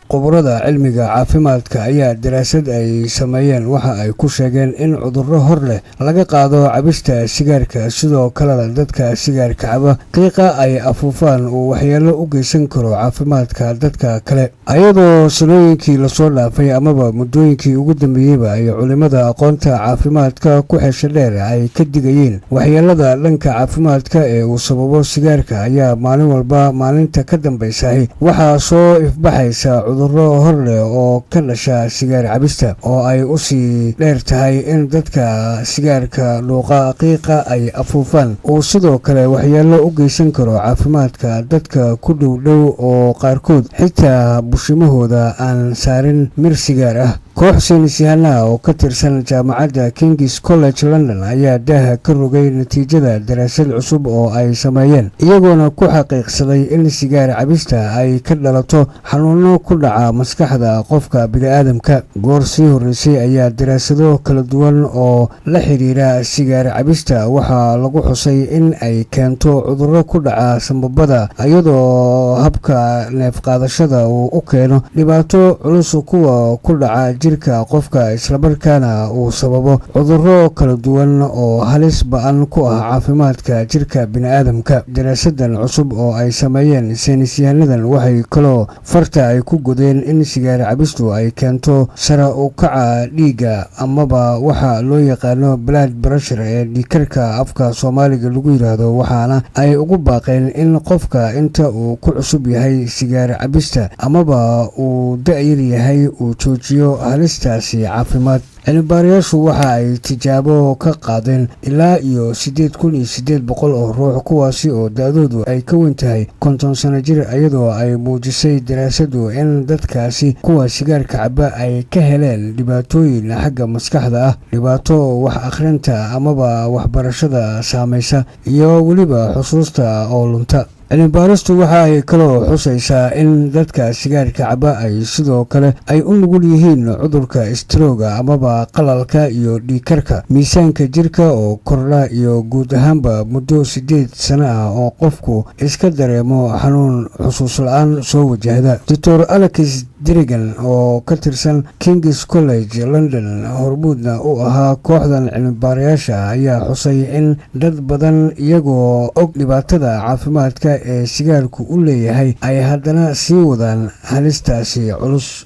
Khubarada cilmiga caafimaadka ayaa daraasad ay sameeyeen waxa ay ku sheegeen in cudurro hor leh laga qaado cabista sigaarka, sidoo kalena dadka sigaarka caba qiiqa ay afuufaan uu waxyeello u geysan karo caafimaadka dadka kale. Iyadoo sanooyinkii lasoo dhaafay amaba muddooyinkii ugu dambeeyeyba ay culimada aqoonta caafimaadka ku xeesha dheer ay ka digayeen waxyeellada dhanka caafimaadka ee uu sababo sigaarka, ayaa maalin walba maalinta ka dambaysahay waxaa soo ifbaxaysa cudurro hor leh oo ka dhasha sigaar cabista, oo ay u sii dheer tahay in dadka sigaarka dhuuqa qiiqa ay afuufaan uu sidoo kale waxyeello u geysan karo caafimaadka dadka ku dhow oo qaarkood xitaa bushimahooda aan saarin mir sigaar ah. Koox saynisyahannada oo ka tirsan jaamacadda King's College London ayaa daaha ka rogay natiijada daraasad cusub oo ay sameeyeen, iyagoona ku xaqiiqsaday in sigaar cabista ay ka dhalato xanuuno ku dhaca maskaxda qofka bini'aadamka. Goor sii horreysay ayaa daraasado kala duwan oo la xiriira sigaar cabista waxaa lagu xusay in ay keento cudurro ku dhaca sambabada, iyadoo habka neef-qaadashada uu u keeno dhibaato culus kuwa ku dhaca jirka qofka, islamarkaana uu sababo cudurro kala duwan oo halis ba'an ku ah caafimaadka jirka bini'aadamka. Daraasadan cusub oo ay sameeyeen saynisyahanadan waxay kaloo farta ay ku godeen in sigaar cabistu ay keento sare u kaca dhiigga amaba waxa loo yaqaano blood pressure ee dhiigkarka afka Soomaaliga lagu yiraahdo, waxaana ay ugu baaqeen in qofka inta uu ku cusub yahay sigaar cabista amaba uu da'yar yahay uu joojiyo halistaasi caafimaad. Cilmi-baarayaashu waxa ay tijaabo ka qaadeen ilaa iyo 8,800 oo ruux, kuwaasi oo da'doodu ay ka weyn tahay 50 sano jir, iyadoo ay muujisay daraasadu in dadkaasi kuwa sigaarka caba ay ka heleen dhibaatooyin xagga maskaxda ah, dhibaato wax akhrinta amaba waxbarashada saamaysa, iyo weliba xusuusta oo lunta. Cilmi-baaristu waxa ay kaloo xusaysaa in dadka sigaarka caba ay sidoo kale ay u nugul yihiin cudurka istrooga amaba qalalka iyo dhiigkarka, miisaanka jirka oo kordha, iyo guud ahaanba muddo 8 sano ah oo qofku iska dareemo xanuun xusuus la'aan soo wajahda. Dr. Alex Dirigan oo ka tirsan King's College London hormuudna u ahaa kooxdan cilmi-baarayaasha ayaa xusay in dad badan iyagoo og dhibaatada caafimaadka ee sigaarku u leeyahay ay haddana sii wadaan halistaasi culus.